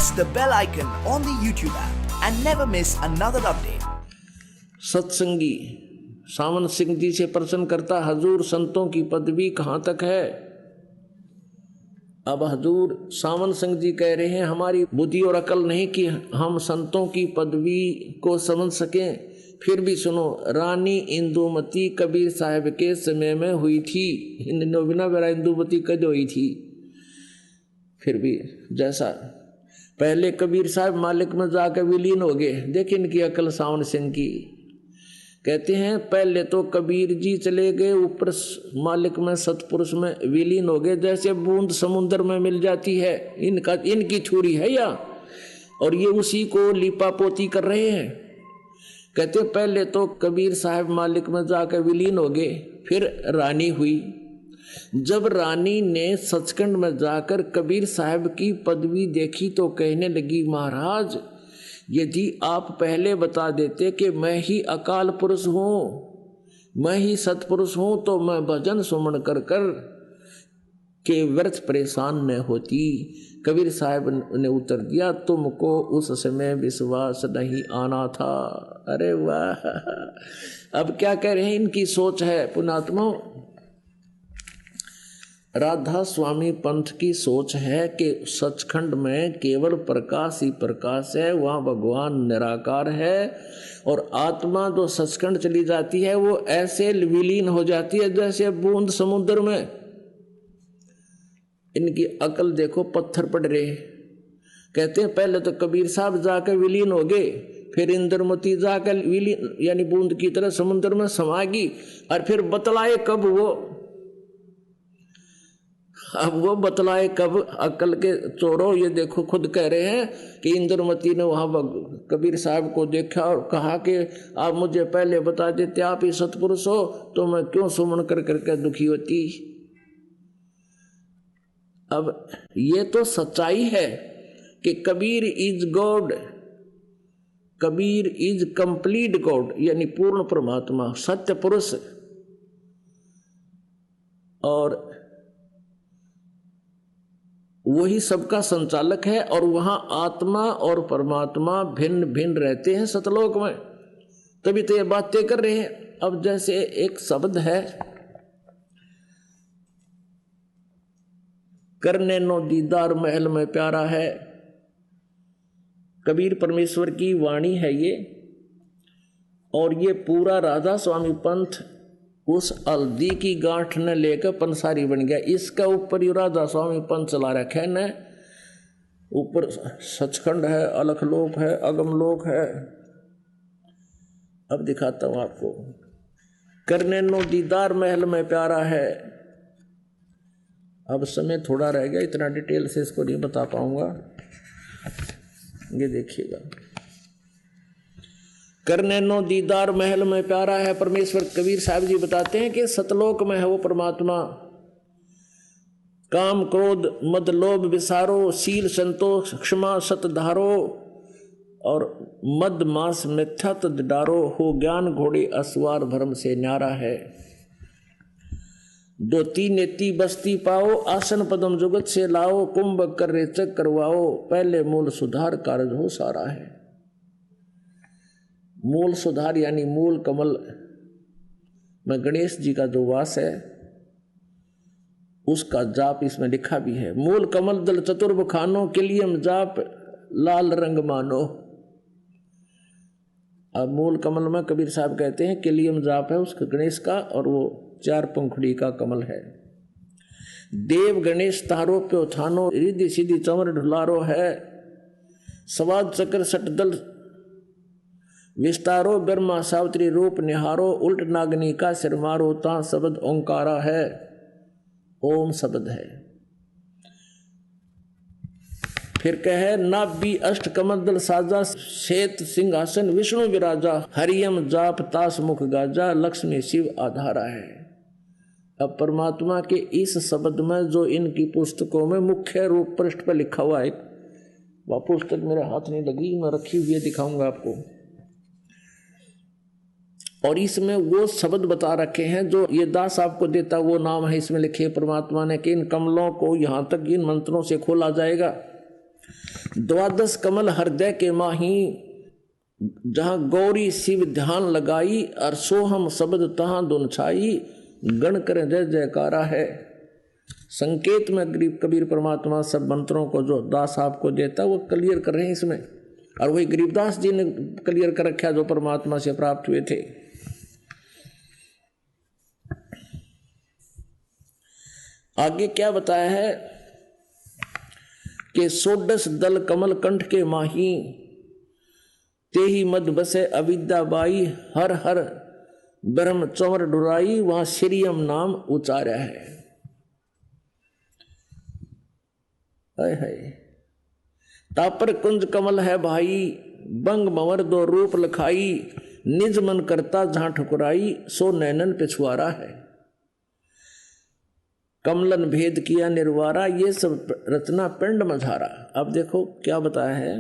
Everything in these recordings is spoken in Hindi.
press the bell icon on the YouTube app and never miss another update. सत्संगी सावन सिंह जी से प्रश्न करता, हजूर संतों की पदवी कहाँ तक है। अब हजूर सावन सिंह जी कह रहे हैं, हमारी बुद्धि और अकल नहीं कि हम संतों की पदवी को समझ सकें। फिर भी सुनो, रानी इंदुमती कबीर साहब के समय में हुई थी। बिना बेरा इंदुमती कद हुई थी। फिर भी जैसा पहले कबीर साहब मालिक में जाकर विलीन हो गए। देखिए इनकी अकल सावन सिंह की। कहते हैं पहले तो कबीर जी चले गए ऊपर मालिक में सतपुरुष में विलीन हो गए। जैसे बूंद समुद्र में मिल जाती है, इनकी छुरी है या, और ये उसी को लिपा पोती कर रहे हैं। कहते पहले तो कबीर साहब मालिक में जाकर विलीन हो गए, फिर रानी हुई। जब रानी ने सचखंड में जाकर कबीर साहब की पदवी देखी तो कहने लगी, महाराज यदि आप पहले बता देते कि मैं ही अकाल पुरुष हूँ, मैं ही सतपुरुष हूँ, तो मैं भजन सुमन कर कर के व्यर्थ परेशान न होती। कबीर साहब ने उत्तर दिया, तुमको उस समय विश्वास नहीं आना था। अरे वाह, अब क्या कह रहे हैं, इनकी सोच है। पुणात्मा राधा स्वामी पंथ की सोच है कि सचखंड में केवल प्रकाश ही प्रकाश है, वहाँ भगवान निराकार है, और आत्मा जो सचखंड चली जाती है वो ऐसे विलीन हो जाती है जैसे बूंद समुद्र में। इनकी अकल देखो, पत्थर पड़ रहे। कहते हैं पहले तो कबीर साहब जाकर विलीन हो गए, फिर इंद्रमती जाकर विलीन यानी बूंद की तरह समुद्र में समा गई, और फिर बतलाए कब वो, अब वो बतलाए कब। अकल के चोरों, ये देखो खुद कह रहे हैं कि इंद्रमती ने वहां कबीर साहब को देखा और कहा कि आप मुझे पहले बता देते, आप ही सतपुरुष हो, तो मैं क्यों सुमन कर करके दुखी होती। अब ये तो सच्चाई है कि Kabir is God, Kabir is complete God, यानी पूर्ण परमात्मा, सत्य पुरुष। और वही सबका संचालक है, और वहां आत्मा और परमात्मा भिन्न भिन्न रहते हैं सतलोक में। तभी तो ये बातें कर रहे हैं। अब जैसे एक शब्द है, करने नो दीदार महल में प्यारा है। कबीर परमेश्वर की वाणी है ये, और ये पूरा राधा स्वामी पंथ उस हल्दी की गांठ ने लेकर पंसारी बन गया। इसका ऊपर राधा स्वामी पंथ चला रखा है न। ऊपर सचखंड है, अलखलोक है, अगमलोक है। अब दिखाता हूं आपको। करने नो दीदार महल में प्यारा है। अब समय थोड़ा रह गया, इतना डिटेल से इसको नहीं बता पाऊंगा। ये देखिएगा, करने नो दीदार महल में प्यारा है। परमेश्वर कबीर साहब जी बताते हैं कि सतलोक में है वो परमात्मा। काम क्रोध मद लोभ विसारो, शील संतोष क्षमा सत धारो, और मद मास मिथ्या तद डारो, हो ज्ञान घोड़े असवार भरम से न्यारा है। दोती नेति बस्ती पाओ, आसन पदम जुगत से लाओ, कुंभ कर रेचक करवाओ, पहले मूल सुधार कार्य हो सारा है। मूल सुधार यानी मूल कमल में गणेश जी का जो वास है उसका जाप इसमें लिखा भी है। मूल कमल दल चतुर्भ खानो, के लिए हम जाप लाल रंग मानो। अब मूल कमल में कबीर साहब कहते हैं किलियम जाप है उसका गणेश का, और वो 4 पंखुड़ी का कमल है। देव गणेश तारो पे उठानो, रिद्धि सीधी चमर ढुलारो है। सवाद चक्र सटदल विस्तारो, ब्रह्मा सावित्री रूप निहारो, उल्ट नागनी का सिर मारो, ता शब्द ओंकारा है। ओम शब्द है। फिर कहे नाभि अष्ट कमंडल साजा, श्वेत सिंहासन विष्णु विराजा, हरियम जाप तास मुख गाजा, लक्ष्मी शिव आधारा है। अब परमात्मा के इस शब्द में जो इनकी पुस्तकों में मुख्य रूप पृष्ठ पर लिखा हुआ है, वह पुस्तक मेरे हाथ नहीं लगी, मैं रखी हुई दिखाऊंगा आपको। और इसमें वो शब्द बता रखे हैं जो ये दास आपको देता, वो नाम है इसमें लिखे परमात्मा ने कि इन कमलों को यहाँ तक इन मंत्रों से खोला जाएगा। द्वादश कमल हृदय के माही, जहाँ गौरी शिव ध्यान लगाई, और सोहम शब्द तहाँ धुन छाई, गण कर जय जयकारा है। संकेत में कबीर परमात्मा सब मंत्रों को जो दास आपको देता वो क्लियर कर रहे हैं इसमें, और वही गरीबदास जी ने क्लियर कर रखा जो परमात्मा से प्राप्त हुए थे। आगे क्या बताया है कि सोडस दल कमल कंठ के माही, तेही मद बसे अविद्या बाई, हर हर ब्रह्म चंवर डुराई, वहां श्रीयम नाम उचारा है। है तापर कुंज कमल है भाई, बंग मवर दो रूप लखाई, निज मन करता जहां ठुकराई, सो नैनन पिछुआरा है। कमलन भेद किया निर्वारा, ये सब रचना पिंड मझारा। अब देखो क्या बताया है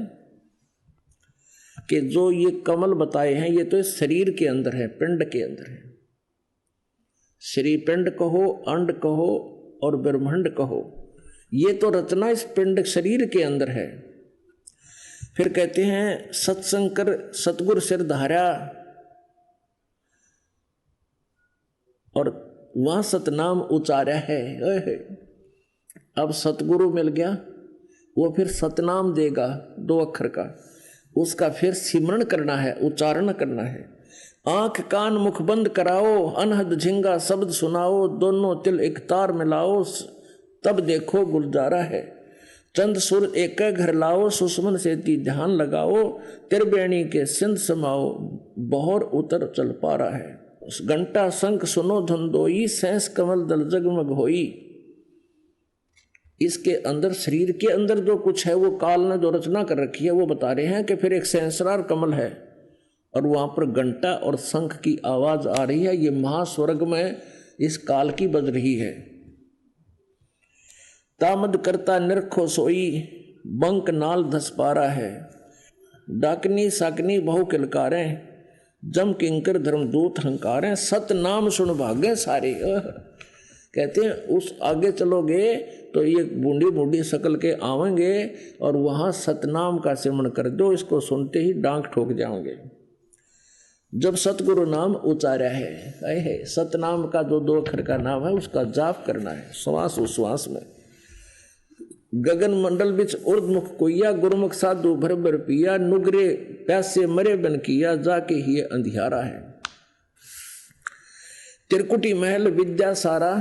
कि जो ये कमल बताए हैं ये तो इस शरीर के अंदर है, पिंड के अंदर है। श्री पिंड कहो, अंड कहो और ब्रह्मांड कहो, ये तो रचना इस पिंड शरीर के अंदर है। फिर कहते हैं सत्संग कर सतगुर सिर धारा, और वहां सतनाम उचारा है। अब सतगुरु मिल गया, वो फिर सतनाम देगा 2 अक्षर का, उसका फिर सिमरण करना है, उच्चारण करना है। आंख कान मुख बंद कराओ, अनहद झिंगा शब्द सुनाओ, दोनों तिल एक तार मिलाओ, तब देखो गुलजारा है। चंद सुर एक घर लाओ, सुषमन से ती ध्यान लगाओ, त्रिवेणी के सिंध समाओ, बहर उतर चल पा रहा है। घंटा शंख सुनो धुंदोई, सहस कमल दल जगमग होई। इसके अंदर शरीर के अंदर जो कुछ है वो काल ने जो रचना कर रखी है वो बता रहे हैं कि फिर एक सहस्रार कमल है और वहां पर घंटा और शंख की आवाज आ रही है। ये महास्वर्ग में इस काल की बज रही है। तामद करता निरखो सोई, बंक नाल धस पारा है। डाकनी साकनी बहु किलकारें, जम किंकर धर्मदूत हंकारें, सत नाम सुन भागे सारे। कहते हैं उस आगे चलोगे तो ये बूढ़ी बूढ़ी शकल के आवेंगे और वहां सतनाम का सिमरण कर दो, इसको सुनते ही डांक ठोक जाओगे। जब सतगुरु नाम उचारा है, सतनाम का जो 2 अक्षर का नाम है उसका जाप करना है श्वास उश्वास में। गगन मंडल बिच उर्दमुख कोइया, गुरुमुख साधु भर भर पिया, नुगरे प्यासे मरे बन किया, जाके ही अंधियारा है। त्रिकुटी महल विद्या सारा,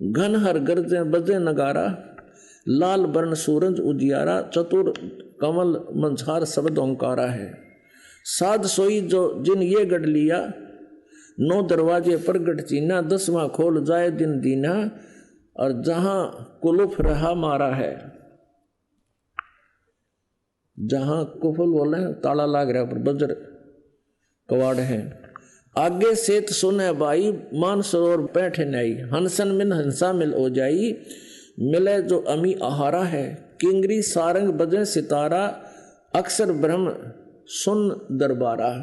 घन हर गर्जे बजे नगारा, लाल वर्ण सूरज उजियारा, चतुर कमल मंझार शब्द ओंकारा है। साध सोई जो जिन ये गढ़ लिया, 9 दरवाजे प्रगट चीना, 10वां खोल जाए दिन दीना, और जहां कुलुफ रहा मारा है। जहां कुफल बोले ताला लाग रहा पर बजर कवाड़ है। आगे सेत सुने बाई, मान सरोवर पैठे नाई, हंसन मिन हंसा मिल हो जाई, मिले जो अमी आहारा है। किंगरी सारंग बजे सितारा, अक्सर ब्रह्म सुन दरबारा,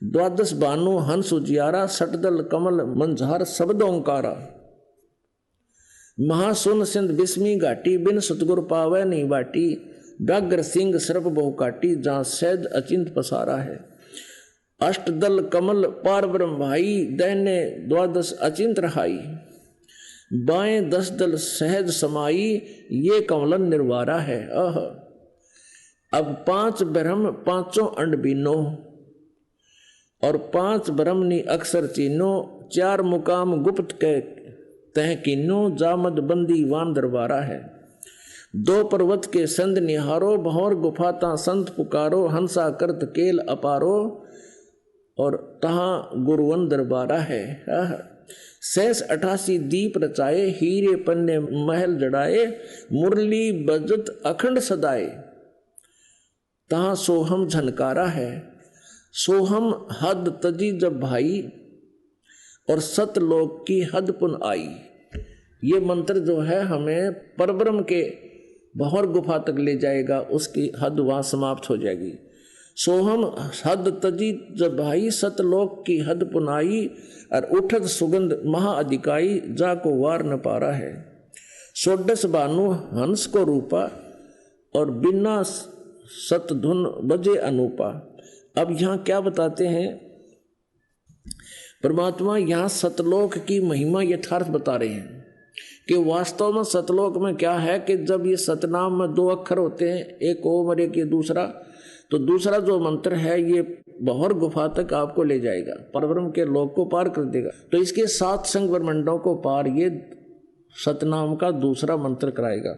द्वादश बानु हंस उजियारा, सटदल कमल मंझार शब्द ओंकारा। महासुन सिंध बिस्मी घाटी, बिन सतगुर पावे नहीं बाटी, व्याघ्र सिंह सर्प बहु काटी, जहाँ सैद अचिंत पसारा है। अष्टदल कमल पार ब्रह्म भाई, दैने द्वादश अचिंत रहाई, बाएं 10 दल सहज समाई, ये कमलन निर्वारा है। अब 5 ब्रह्म 5 अंड बीनो, और 5 ब्रह्मनी अक्षर चीनो, 4 मुकाम गुप्त के तह कीनो, जामद बंदी वान दरबारा है। 2 पर्वत के संद निहारो, भौर गुफाता संत पुकारो, हंसा करत केल अपारो, और तहाँ गुरुवन दरबारा है। सहस 88 दीप रचाए, हीरे पन्ने महल जड़ाए, मुरली बजत अखंड सदाए, तहाँ सोहम झनकारा है। सोहम हद तजी जब भाई, और सतलोक की हद पुन आई। ये मंत्र जो है हमें परब्रह्म के भौर गुफा तक ले जाएगा, उसकी हद वहां समाप्त हो जाएगी। सोहम हद तजी जब भाई, सतलोक की हद पुनाई, और उठत सुगंध महाअधिकाई, जा को वार न पारा है। सोडस बानु हंस को रूपा, और बिना सतधुन बजे अनूपा। अब यहाँ क्या बताते हैं परमात्मा, यहाँ सतलोक की महिमा यथार्थ बता रहे हैं कि वास्तव में सतलोक में क्या है कि जब ये सतनाम में 2 अक्षर होते हैं, एक ओम और एक ये दूसरा, तो दूसरा जो मंत्र है ये बहुर गुफा तक आपको ले जाएगा, परब्रह्म के लोक को पार कर देगा। तो इसके 7 संग ब्रह्मंडों को पार ये सतनाम का दूसरा मंत्र कराएगा।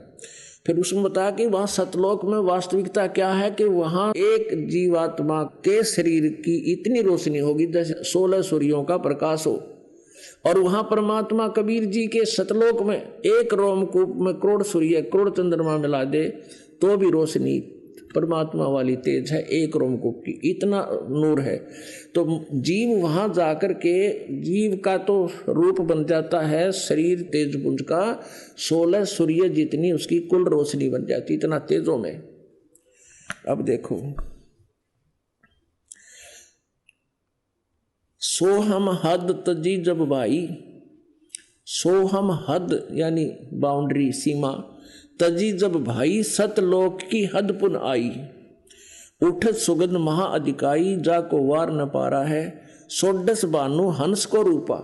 फिर उसमें बताया कि वहाँ सतलोक में वास्तविकता क्या है कि वहाँ एक जीवात्मा के शरीर की इतनी रोशनी होगी जैसे 16 सूर्यों का प्रकाश हो। और वहाँ परमात्मा कबीर जी के सतलोक में एक रोमकूप में करोड़ सूर्य करोड़ चंद्रमा मिला दे तो भी रोशनी परमात्मा वाली तेज है, एक रोमकूप की इतना नूर है। तो जीव वहाँ जाकर के जीव का तो रूप बन जाता है शरीर तेजपुंज का, 16 सूर्य जितनी उसकी कुल रोशनी बन जाती, इतना तेजों में। अब देखो, सोहम हद तजी जब भाई, सोहम हद यानी बाउंड्री सीमा, तजी जब भाई सतलोक की हद पुन आई, उठत सुगंध महा अधिकाई जाको वार न पारा है, सोडस बानु हंस को रूपा।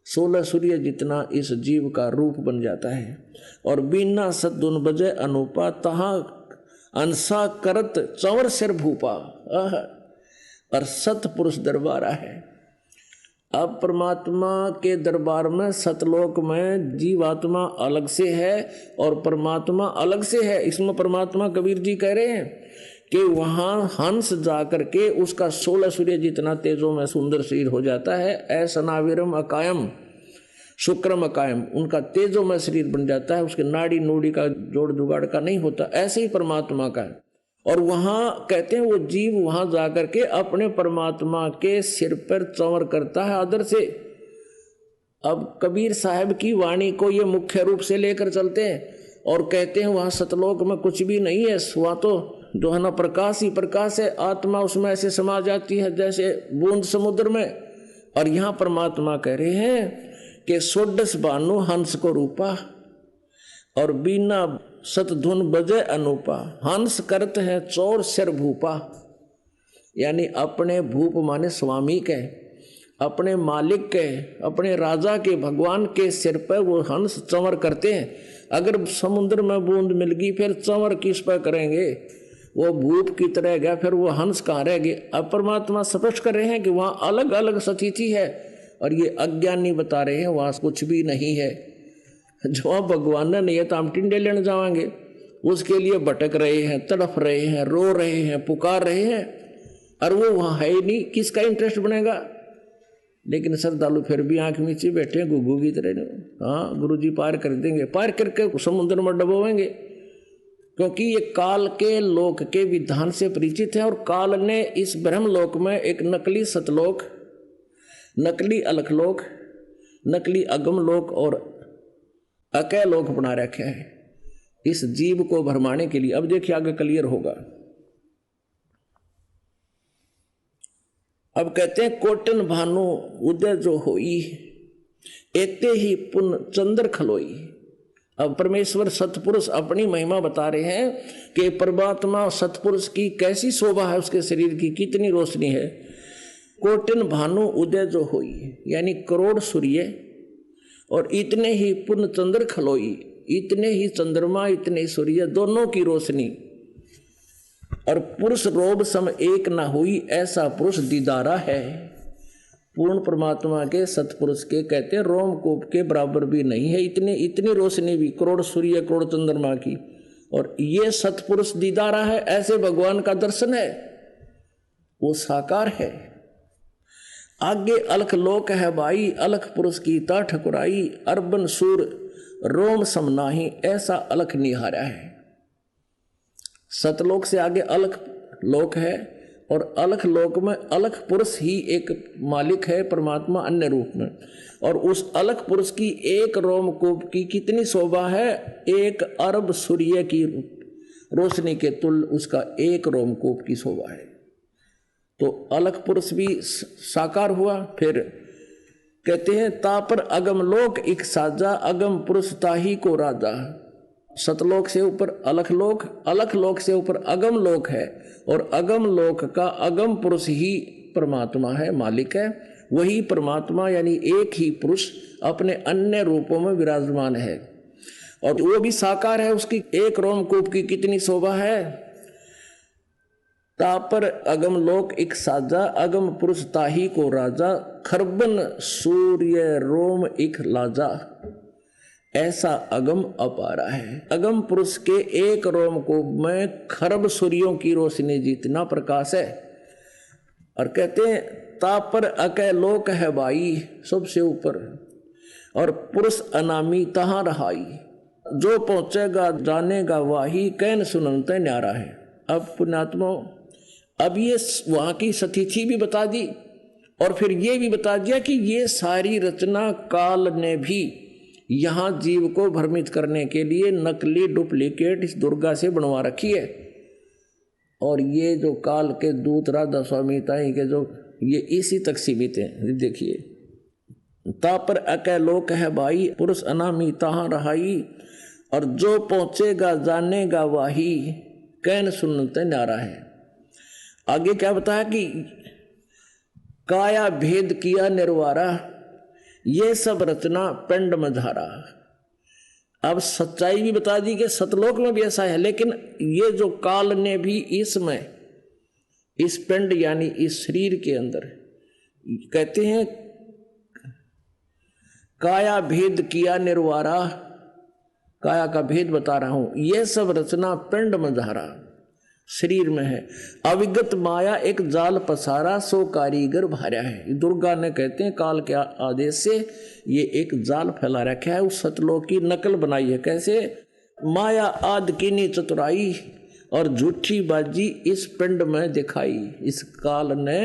16 सूर्य जितना इस जीव का रूप बन जाता है। और बिना सतधुन बजे अनूपा, तहा अंसा करत चंवर सिर भूपा। और सतपुरुष दरबारा है। अब परमात्मा के दरबार में सतलोक में जीवात्मा अलग से है और परमात्मा अलग से है। इसमें परमात्मा कबीर जी कह रहे हैं कि वहाँ हंस जाकर के उसका 16 सूर्य जितना तेजों में सुंदर शरीर हो जाता है। ऐसा नाविरम अकायम शुक्रम अकायम, उनका तेजों में शरीर बन जाता है, उसके नाड़ी नूड़ी का जोड़ जुगाड़ का नहीं होता। ऐसे ही परमात्मा का है। और वहाँ कहते हैं वो जीव वहाँ जाकर के अपने परमात्मा के सिर पर चंवर करता है आदर से। अब कबीर साहब की वाणी को ये मुख्य रूप से लेकर चलते हैं और कहते हैं वहाँ सतलोक में कुछ भी नहीं है, वहाँ तो जो है ना प्रकाश ही प्रकाश है, आत्मा उसमें ऐसे समा जाती है जैसे बूंद समुद्र में। और यहाँ परमात्मा कह रहे हैं कि सोडस बानु हंस को रूपा और बिना सतधुन बजे अनूपा, हंस करते हैं चौर सिर भूपा। यानी अपने भूप माने स्वामी के, अपने मालिक के, अपने राजा के, भगवान के सिर पर वो हंस चंवर करते हैं। अगर समुद्र में बूंद मिल गई फिर चंवर किस पर करेंगे, वो भूप की तरह गया, फिर वो हंस कहाँ रह गए। अब परमात्मा स्पष्ट कर रहे हैं कि वहाँ अलग अलग स्थिति है और ये अज्ञानी बता रहे हैं वहाँ कुछ भी नहीं है। जो भगवान ने नहीं है तो हम टिंडे लेने जाएंगे, उसके लिए भटक रहे हैं, तड़फ रहे हैं, रो रहे हैं, पुकार रहे हैं, और वो वहाँ है ही नहीं, किसका इंटरेस्ट बनेगा। लेकिन श्रद्धालु फिर भी आंख नीचे बैठे हैं गुग्गू की तरह। हाँ गुरुजी पार कर देंगे, पार करके समुद्र में डबोएंगे, क्योंकि ये काल के लोक के विधान से परिचित है। और काल ने इस ब्रह्मलोक में एक नकली सतलोक, नकली अलखलोक, नकली अगमलोक और अकय लोक बना रखे हैं इस जीव को भरमाने के लिए। अब देखिए आगे क्लियर होगा। अब कहते हैं कोटन भानु उदय जो होई, एते ही पुन चंद्र खलोई। अब परमेश्वर सतपुरुष अपनी महिमा बता रहे हैं कि परमात्मा सतपुरुष की कैसी शोभा है, उसके शरीर की कितनी रोशनी है। कोटन भानु उदय जो होई यानी करोड़ सूर्य और इतने ही पूर्ण चंद्र खलोई, इतने ही चंद्रमा इतने सूर्य, दोनों की रोशनी। और पुरुष रोब सम एक ना हुई, ऐसा पुरुष दीदारा है। पूर्ण परमात्मा के सतपुरुष के कहते हैं रोमकूप के बराबर भी नहीं है, इतनी रोशनी भी, करोड़ सूर्य करोड़ चंद्रमा की। और ये सतपुरुष दीदारा है, ऐसे भगवान का दर्शन है, वो साकार है। आगे अलख लोक है भाई, अलख पुरुष की ता ठकुराई, अरबन सूर रोम समनाही, ऐसा अलख निहारा है। सतलोक से आगे अलख लोक है और अलख लोक में अलख पुरुष ही एक मालिक है, परमात्मा अन्य रूप में। और उस अलख पुरुष की एक रोमकूप की कितनी शोभा है, 1 अरब सूर्य की रोशनी के तुल्य उसका एक रोमकूप की शोभा है। तो अलख पुरुष भी साकार हुआ। फिर कहते हैं तापर अगम लोक इक साजा, अगम पुरुष ताही को राजा। सतलोक से ऊपर अलखलोक, अलखलोक से ऊपर अगम लोक है, और अगम लोक का अगम पुरुष ही परमात्मा है, मालिक है। वही परमात्मा यानी एक ही पुरुष अपने अन्य रूपों में विराजमान है, और वो भी साकार है। उसकी एक रोमकूप की कितनी शोभा है। तापर अगम लोक एक साजा, अगम पुरुष ताही को राजा, खरबन सूर्य रोम एक लाजा, ऐसा अगम अपारा है। अगम पुरुष के एक रोमकूप में खरब सूर्यों की रोशनी जितना प्रकाश है। और कहते हैं तापर अकै लोक है भाई, सबसे ऊपर, और पुरुष अनामी तहां रहाई, जो पहुंचेगा जानेगा वाही, कैन सुनते न्यारा है। अब पुण्यात्मा, अब ये वहां की सतिथि भी बता दी, और फिर ये भी बता दिया कि ये सारी रचना काल ने भी यहाँ जीव को भ्रमित करने के लिए नकली डुप्लीकेट इस दुर्गा से बनवा रखी है। और ये जो काल के दूत राधा स्वामी ताई के जो ये इसी तक सीमित हैं। देखिए, तापर अकै लोक है भाई, पुरुष अनामी तहां रहाई, और जो पहुंचेगा जानेगा वाही, कैन सुनते न्यारा है। आगे क्या बताया कि काया भेद किया निर्वारा, ये सब रचना पिंड में धारा। अब सच्चाई भी बता दी कि सतलोक में भी ऐसा है, लेकिन ये जो काल ने भी इसमें, इस पिंड यानी इस शरीर के अंदर, कहते हैं काया भेद किया निर्वारा, काया का भेद बता रहा हूं, ये सब रचना पिंड में धारा, शरीर में है। अविगत माया एक जाल पसारा, सो कारीगर भार्या है। दुर्गा ने कहते हैं काल के आदेश से ये एक जाल फैला रखा है, उस सतलोक की नकल बनाई है। कैसे? माया आद कीनी चतुराई, और झूठी बाजी इस पिंड में दिखाई इस काल ने।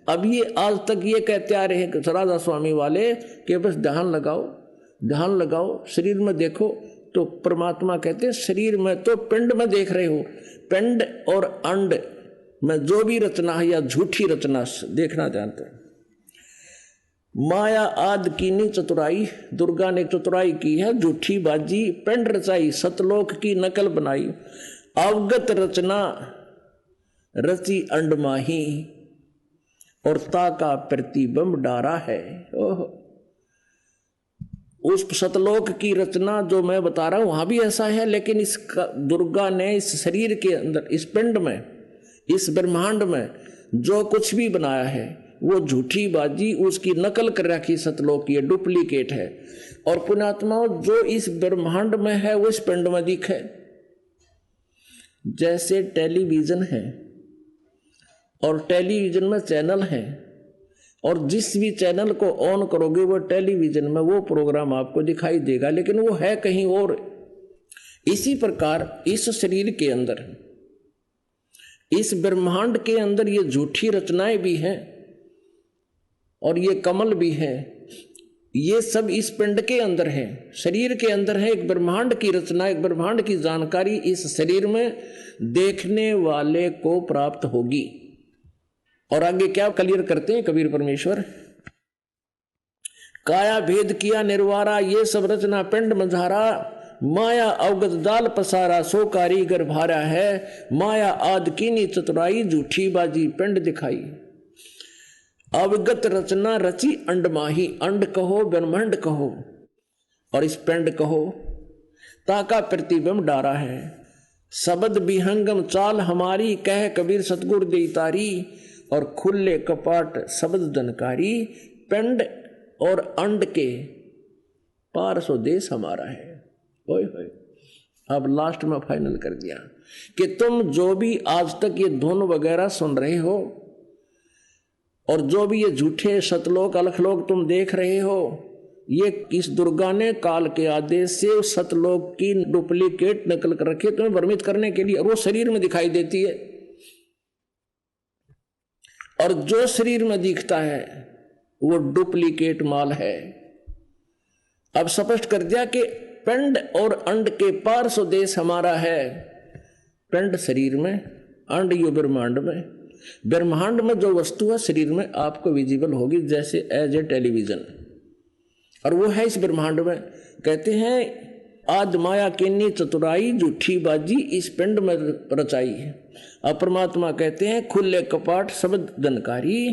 अब ये आज तक ये कहते आ रहे हैं राधा स्वामी वाले कि बस ध्यान लगाओ, ध्यान लगाओ, शरीर में देखो। तो परमात्मा कहते हैं शरीर में तो पिंड में देख रहे हो, पिंड और अंड में जो भी रचना है या झूठी रचना देखना जानते हैं। माया आद कीनी चतुराई, दुर्गा ने चतुराई की है, झूठी बाजी पिंड रचाई, सतलोक की नकल बनाई। अवगत रचना रची अंड माही, और ताका प्रतिबिंब डारा है। ओह, उस सतलोक की रचना जो मैं बता रहा हूं वहां भी ऐसा है, लेकिन इस दुर्गा ने इस शरीर के अंदर, इस पिंड में, इस ब्रह्मांड में जो कुछ भी बनाया है वो झूठी बाजी, उसकी नकल कर रखी सतलोक की, डुप्लीकेट है। और पुण्यात्माओं, जो इस ब्रह्मांड में है वो इस पिंड में दिखे। जैसे टेलीविजन है, और टेलीविजन में चैनल है, और जिस भी चैनल को ऑन करोगे वो टेलीविजन में वो प्रोग्राम आपको दिखाई देगा, लेकिन वो है कहीं और। इसी प्रकार इस शरीर के अंदर, इस ब्रह्मांड के अंदर ये झूठी रचनाएं भी हैं, और ये कमल भी है, ये सब इस पिंड के अंदर है, शरीर के अंदर है। एक ब्रह्मांड की रचना, एक ब्रह्मांड की जानकारी इस शरीर में देखने वाले को प्राप्त होगी। और आगे क्या क्लियर करते हैं कबीर परमेश्वर, काया भेद किया निर्वारा, ये सब रचना पिंड मझारा, माया अवगत जाल पसारा, सो कारीगर भारा है। माया आद कीनी चतुराई, झूठी बाजी पिंड दिखाई। अवगत रचना रची अंड माही, अंड कहो ब्रह्मांड कहो और इस पिंड कहो, ताका प्रतिबिंब डारा है। शब्द विहंगम चाल हमारी, कह कबीर सतगुर दे तारी, और खुले कपाट शब्द जनकारी, पिंड और अंड के पार सो देश हमारा है। ओए होए, अब लास्ट में फाइनल कर दिया कि तुम जो भी आज तक ये धुन वगैरह सुन रहे हो, और जो भी ये झूठे सतलोक अलखलोक तुम देख रहे हो, ये इस दुर्गा ने काल के आदेश से सतलोक की डुप्लीकेट नकल कर रखी है तुम्हें भ्रमित करने के लिए, और वो शरीर में दिखाई देती है। और जो शरीर में दिखता है वो डुप्लीकेट माल है। अब स्पष्ट कर दिया कि पिंड और अंड के पार सो देश हमारा है। पिंड शरीर में, अंड यो ब्रह्मांड में। ब्रह्मांड में जो वस्तु है शरीर में आपको विजिबल होगी, जैसे एज ए टेलीविजन, और वो है इस ब्रह्मांड में। कहते हैं आज माया किन्नी चतुराई झूठी बाजी इस पिंड में रचाई है। अब परमात्मा कहते हैं खुले कपाट शब्द जनकारी,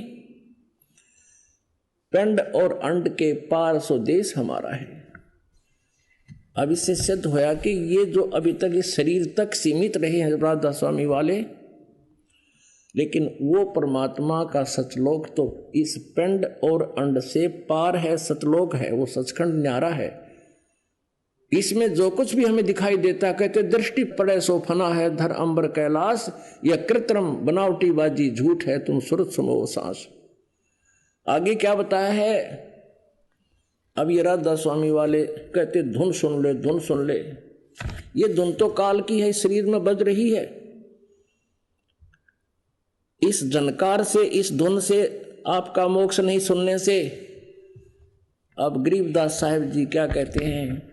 पिंड और अंड के पार सो देश हमारा है। अब इससे सिद्ध होया कि ये जो अभी तक इस शरीर तक सीमित रहे हैं राधा स्वामी वाले, लेकिन वो परमात्मा का सचलोक तो इस पिंड और अंड से पार है, सतलोक है, वो सचखंड न्यारा है। इसमें जो कुछ भी हमें दिखाई देता, कहते दृष्टि पड़े सो फना है, धर अंबर कैलाश, यह कृत्रिम बनावटी बाजी झूठ है, तुम सुरत सुनो सांस। आगे क्या बताया है? अब ये राधा स्वामी वाले कहते धुन सुन ले, धुन सुन ले। ये धुन तो काल की है, शरीर में बज रही है। इस जनकार से, इस धुन से आपका मोक्ष नहीं सुनने से। अब गरीबदास साहिब जी क्या कहते हैं?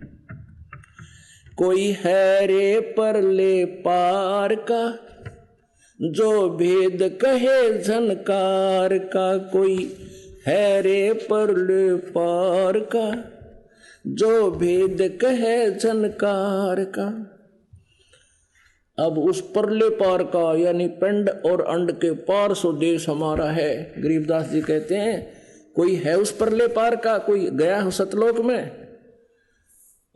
कोई है रे परले पार का, जो भेद कहे झनकार का। कोई है रे परले पार का, जो भेद कहे झनकार का। अब उस परले पार का यानी पिंड और अंड के पार सो देश हमारा है। गरीबदास जी कहते हैं कोई है उस परले पार का, कोई गया हो सतलोक में,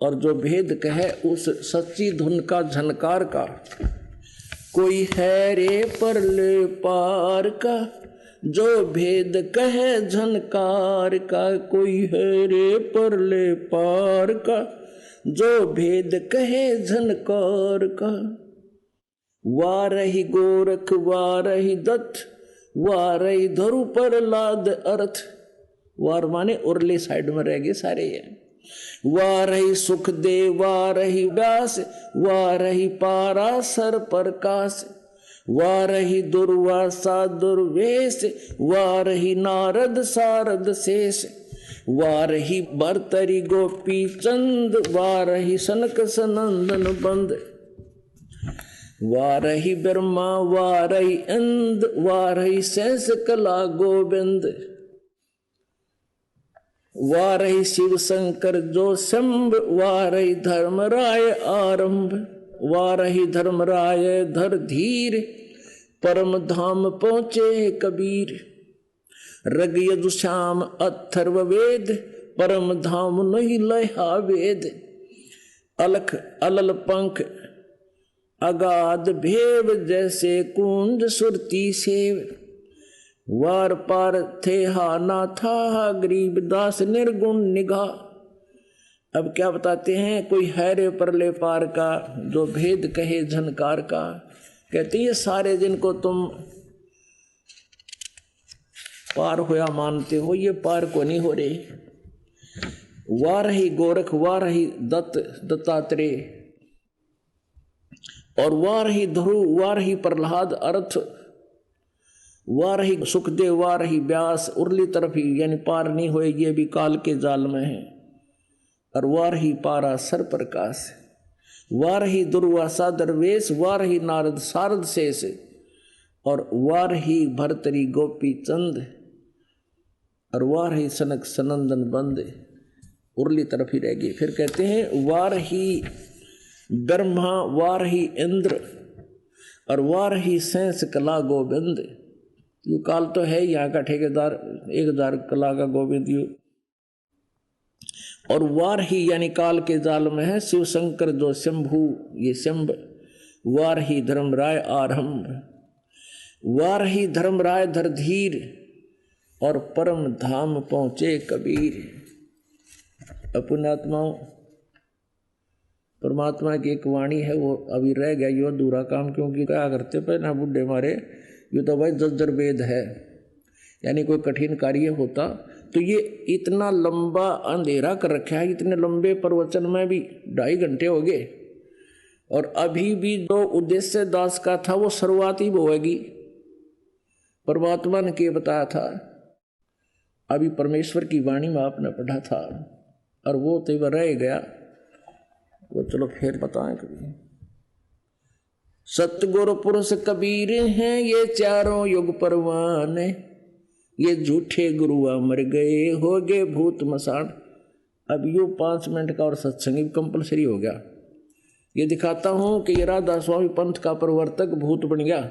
और जो भेद कहे उस सच्ची धुन का झनकार का। कोई है रे परले पार का, जो भेद कहे झनकार का। कोई है रे परले पार का, जो भेद कहे झनकार का। वारही गोरख वारही दत्त, वारही धरु पर लाद अर्थ। वार माने उरले साइड में रह गए सारे ये। वारही सुख दे वारही व्यास, वारही पारा सर प्रकाश। वारही दुर्वासा दुर्वेश, वारही नारद सारद शेष। वारही भरतरी गोपी चंद, वारही सनक सनंदन बंद। वारही ब्रह्मा वारही इंद, वारही शेष कला गोविंद। वारही शिव शंकर जो शंभ, वारही धर्मराय आरंभ। वारही धर्मराय धर धीर, परम धाम पहुंचे कबीर। रग यदु श्याम अथर्व वेद, परम धाम नहीं लहा वेद। अलख अलल पंख अगाध भेव, जैसे कुंज सुरती सेव। वार पार थे हा ना था, गरीबदास निर्गुण निगाह। अब क्या बताते हैं? कोई है रे परले पार का, जो भेद कहे झनकार का। कहते ये सारे जिनको तुम पार होया मानते हो, ये पार को नहीं हो रहे। वारही गोरख वारही दत्त दत्तात्रेय, और वारही ध्रुव वारही प्रहलाद अर्थ। वारही सुखदेव वारही व्यास, उर्ली तरफ ही यानी पार नहीं होए, ये भी काल के जाल में है। और वारही पारा सर प्रकाश। वारही दुर्वासा दरवेश, वारही नारद सारद शेष। और वारही भरतरी गोपी चंद, और वारही सनक सनंदन बंद। उर्ली तरफ ही रह गई। फिर कहते हैं वारही ब्रह्मा वारही इंद्र, और वारही शेष कला गोविंद। यू काल तो है यहाँ का ठेकेदार, 1000 कला का गोविंद यू। और वारही यानी काल के जाल में है शिव शंकर जो शंभु, ये शंभ। वारही धर्मराय आरंभ, वारही धर्मराय धर धीर, और परम धाम पहुंचे कबीर। अपनात्माओं, परमात्मा की एक वाणी है, वो अभी रह गया यो अधूरा काम। क्योंकि क्या करते पे ना बुढ़े मारे, ये तो भाई जज्जर वेद है, यानी कोई कठिन कार्य होता तो ये इतना लंबा अंधेरा कर रखा है। इतने लंबे प्रवचन में भी 2.5 घंटे हो गए, और अभी भी जो उद्देश्य दास का था वो शुरुआत ही होगी। परमात्मा ने क्या बताया था, अभी परमेश्वर की वाणी में आपने पढ़ा था, और वो तो रह गया, वो चलो फिर बताएं कभी। सतगुरु पुरुष कबीर हैं ये चारों युग परवान, ये झूठे गुरुआ मर गए हो गए भूत मसान। अब यो 5 मिनट का और सत्संग भी कंपलसरी हो गया। ये दिखाता हूँ कि ये राधा स्वामी पंथ का प्रवर्तक भूत बन गया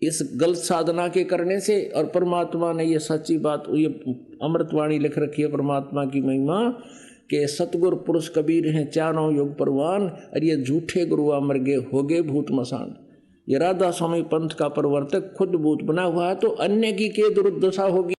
इस गलत साधना के करने से। और परमात्मा ने ये सच्ची बात, ये अमृतवाणी लिख रखी है परमात्मा की महिमा के सतगुरु पुरुष कबीर हैं चारों युग परवान, और ये झूठे गुरु अमर गे हो गए भूत मसान। ये राधा स्वामी पंथ का प्रवर्तक खुद भूत बना हुआ है, तो अन्य की क्या दुर्दशा होगी।